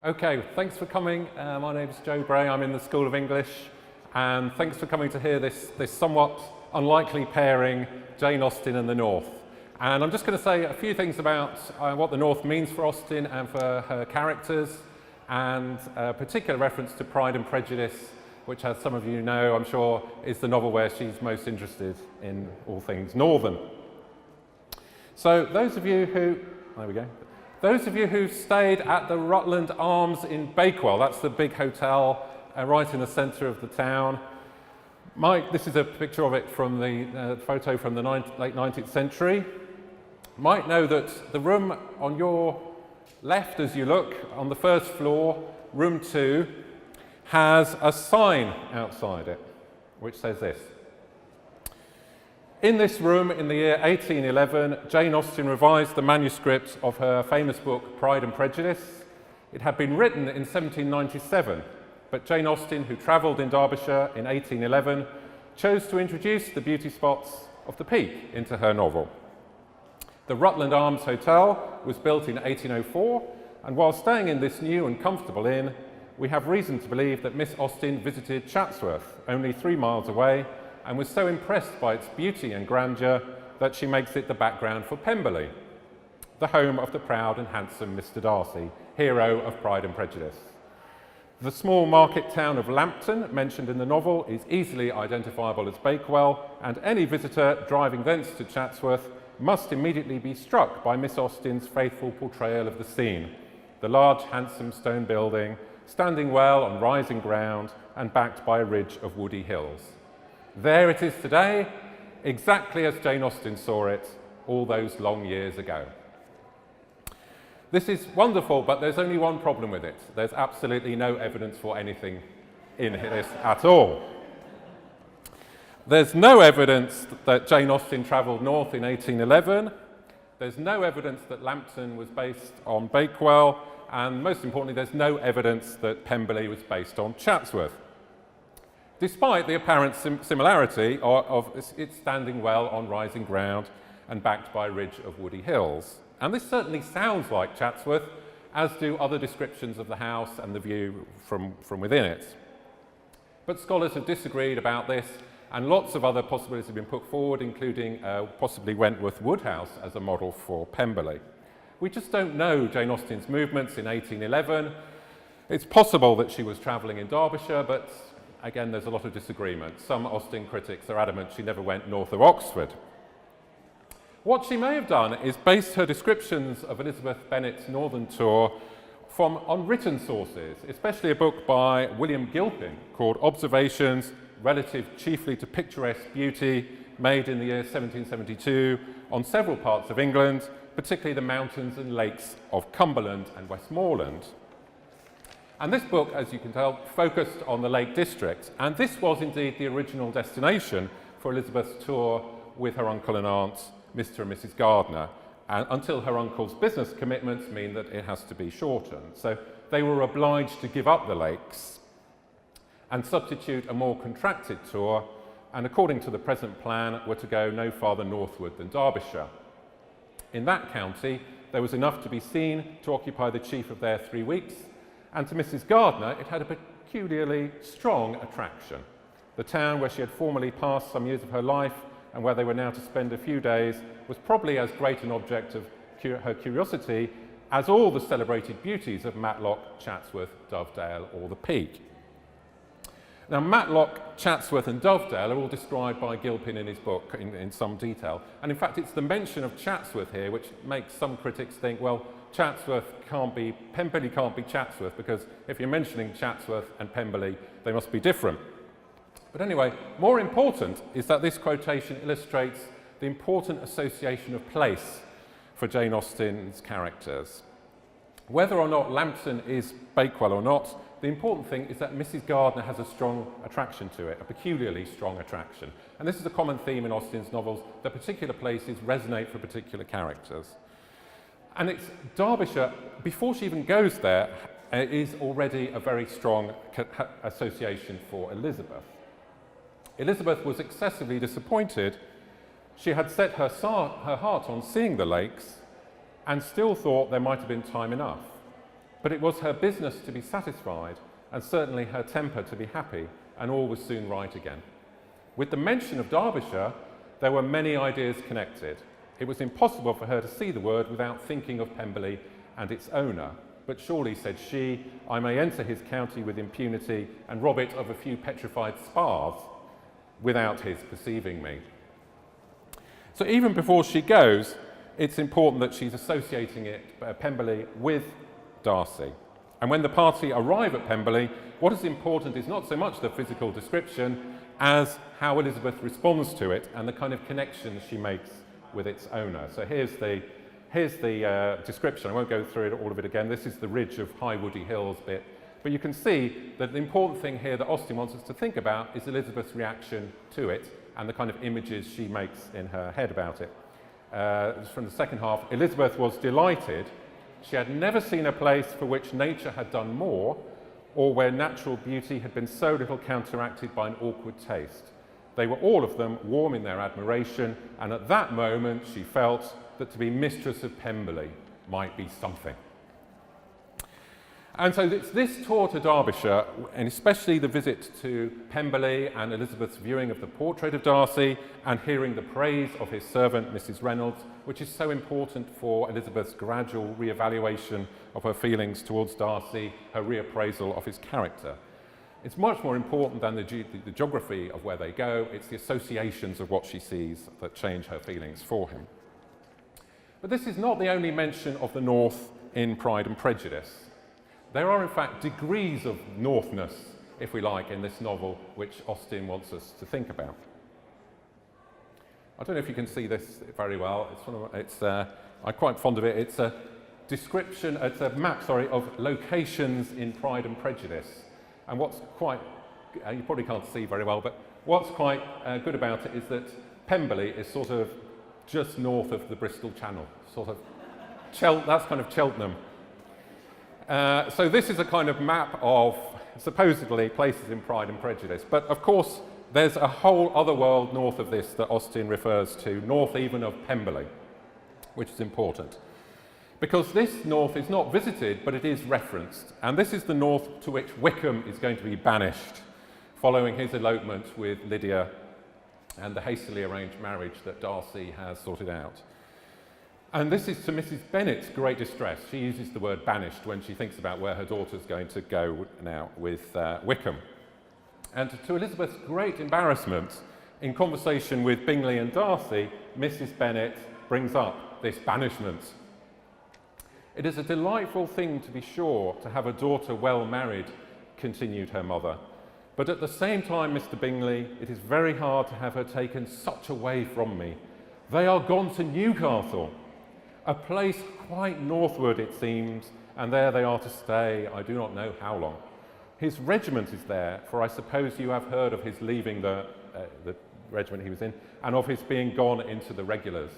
Okay, thanks for coming. My name's Joe Bray. I'm in the School of English, and thanks for coming to hear this somewhat unlikely pairing, Jane Austen and the North. And I'm just going to say a few things about what the North means for Austen and for her characters, and a particular reference to Pride and Prejudice, which, as some of you know, I'm sure, is the novel where she's most interested in all things Northern. So those of you who stayed at the Rutland Arms in Bakewell, that's the big hotel right in the centre of the town. This is a picture of it from the photo from the late 19th century. Might know that the room on your left as you look, on the first floor, room 2, has a sign outside it, which says this. In this room, in the year 1811, Jane Austen revised the manuscript of her famous book, Pride and Prejudice. It had been written in 1797, but Jane Austen, who travelled in Derbyshire in 1811, chose to introduce the beauty spots of the Peak into her novel. The Rutland Arms Hotel was built in 1804, and while staying in this new and comfortable inn, we have reason to believe that Miss Austen visited Chatsworth, only 3 miles away, and was so impressed by its beauty and grandeur that she makes it the background for Pemberley, the home of the proud and handsome Mr. Darcy, hero of Pride and Prejudice. The small market town of Lambton, mentioned in the novel, is easily identifiable as Bakewell, and any visitor driving thence to Chatsworth must immediately be struck by Miss Austen's faithful portrayal of the scene, the large, handsome stone building, standing well on rising ground and backed by a ridge of woody hills. There it is today, exactly as Jane Austen saw it all those long years ago. This is wonderful, but there's only one problem with it. There's absolutely no evidence for anything in this at all. There's no evidence that Jane Austen travelled north in 1811. There's no evidence that Lambton was based on Bakewell, and most importantly, there's no evidence that Pemberley was based on Chatsworth, despite the apparent similarity of it standing well on rising ground and backed by a ridge of woody hills. And this certainly sounds like Chatsworth, as do other descriptions of the house and the view from within it. But scholars have disagreed about this, and lots of other possibilities have been put forward, including possibly Wentworth Woodhouse as a model for Pemberley. We just don't know Jane Austen's movements in 1811. It's possible that she was travelling in Derbyshire, but again, there's a lot of disagreement. Some Austen critics are adamant she never went north of Oxford. What she may have done is based her descriptions of Elizabeth Bennet's northern tour on written sources, especially a book by William Gilpin called Observations Relative Chiefly to Picturesque Beauty, made in the year 1772 on several parts of England, particularly the mountains and lakes of Cumberland and Westmoreland. And this book, as you can tell, focused on the Lake District, and this was indeed the original destination for Elizabeth's tour with her uncle and aunt, Mr. and Mrs. Gardiner, and until her uncle's business commitments mean that it has to be shortened. So they were obliged to give up the lakes and substitute a more contracted tour, and according to the present plan, were to go no farther northward than Derbyshire. In that county, there was enough to be seen to occupy the chief of their 3 weeks, and to Mrs. Gardiner, it had a peculiarly strong attraction. The town where she had formerly passed some years of her life and where they were now to spend a few days was probably as great an object of her curiosity as all the celebrated beauties of Matlock, Chatsworth, Dovedale, or the Peak. Now, Matlock, Chatsworth and Dovedale are all described by Gilpin in his book in some detail. And in fact, it's the mention of Chatsworth here which makes some critics think, well, Pemberley can't be Chatsworth, because if you're mentioning Chatsworth and Pemberley, they must be different. But anyway, more important is that this quotation illustrates the important association of place for Jane Austen's characters. Whether or not Lambton is Bakewell or not, the important thing is that Mrs. Gardiner has a strong attraction to it, a peculiarly strong attraction. And this is a common theme in Austen's novels, that particular places resonate for particular characters. And it's Derbyshire, before she even goes there, is already a very strong association for Elizabeth. Elizabeth was excessively disappointed. She had set her heart on seeing the lakes and still thought there might have been time enough. But it was her business to be satisfied, and certainly her temper to be happy, and all was soon right again. With the mention of Derbyshire, there were many ideas connected. It was impossible for her to see the word without thinking of Pemberley and its owner. But surely, said she, I may enter his county with impunity and rob it of a few petrified spars without his perceiving me. So even before she goes, it's important that she's associating Pemberley with Darcy. And when the party arrive at Pemberley, what is important is not so much the physical description as how Elizabeth responds to it and the kind of connections she makes with its owner. So here's the description. I won't go through all of it again. This is the ridge of High Woody Hills bit. But you can see that the important thing here that Austen wants us to think about is Elizabeth's reaction to it and the kind of images she makes in her head about it. From the second half, Elizabeth was delighted. She had never seen a place for which nature had done more, or where natural beauty had been so little counteracted by an awkward taste. They were all of them warm in their admiration, and at that moment she felt that to be mistress of Pemberley might be something. And so it's this tour to Derbyshire, and especially the visit to Pemberley and Elizabeth's viewing of the portrait of Darcy and hearing the praise of his servant, Mrs. Reynolds, which is so important for Elizabeth's gradual re-evaluation of her feelings towards Darcy, her reappraisal of his character. It's much more important than the geography of where they go. It's the associations of what she sees that change her feelings for him. But this is not the only mention of the North in Pride and Prejudice. There are, in fact, degrees of Northness, if we like, in this novel, which Austen wants us to think about. I don't know if you can see this very well. I'm quite fond of it. It's a description, it's a map, of locations in Pride and Prejudice. And what's quite, you probably can't see very well, but what's quite good about it is that Pemberley is sort of just north of the Bristol Channel, that's kind of Cheltenham. So this is a kind of map of supposedly places in Pride and Prejudice, but of course there's a whole other world north of this that Austen refers to, north even of Pemberley, which is important. Because this north is not visited, but it is referenced, and this is the north to which Wickham is going to be banished, following his elopement with Lydia and the hastily arranged marriage that Darcy has sorted out. And this is to Mrs. Bennet's great distress. She uses the word banished when she thinks about where her daughter's going to go now with Wickham. And to Elizabeth's great embarrassment, in conversation with Bingley and Darcy, Mrs. Bennet brings up this banishment. It is a delightful thing, to be sure, to have a daughter well married, continued her mother. But at the same time, Mr. Bingley, it is very hard to have her taken such away from me. They are gone to Newcastle, a place quite northward, it seems, and there they are to stay, I do not know how long. His regiment is there, for I suppose you have heard of his leaving the regiment he was in, and of his being gone into the regulars.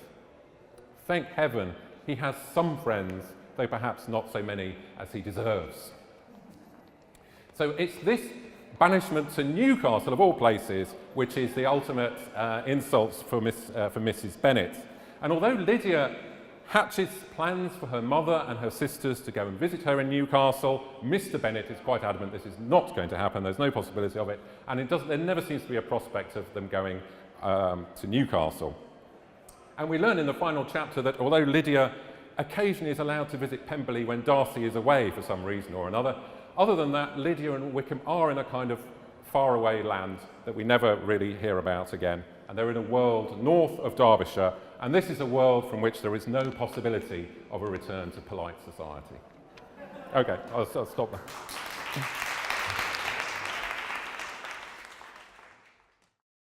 Thank heaven, he has some friends, though perhaps not so many as he deserves. So it's this banishment to Newcastle, of all places, which is the ultimate insults for Mrs. Bennet. And although Lydia hatches plans for her mother and her sisters to go and visit her in Newcastle, Mr. Bennet is quite adamant this is not going to happen, there's no possibility of it, and there never seems to be a prospect of them going to Newcastle. And we learn in the final chapter that although Lydia occasionally is allowed to visit Pemberley when Darcy is away for some reason or another, other than that, Lydia and Wickham are in a kind of faraway land that we never really hear about again. And they're in a world north of Derbyshire, and this is a world from which there is no possibility of a return to polite society. Okay, I'll stop there.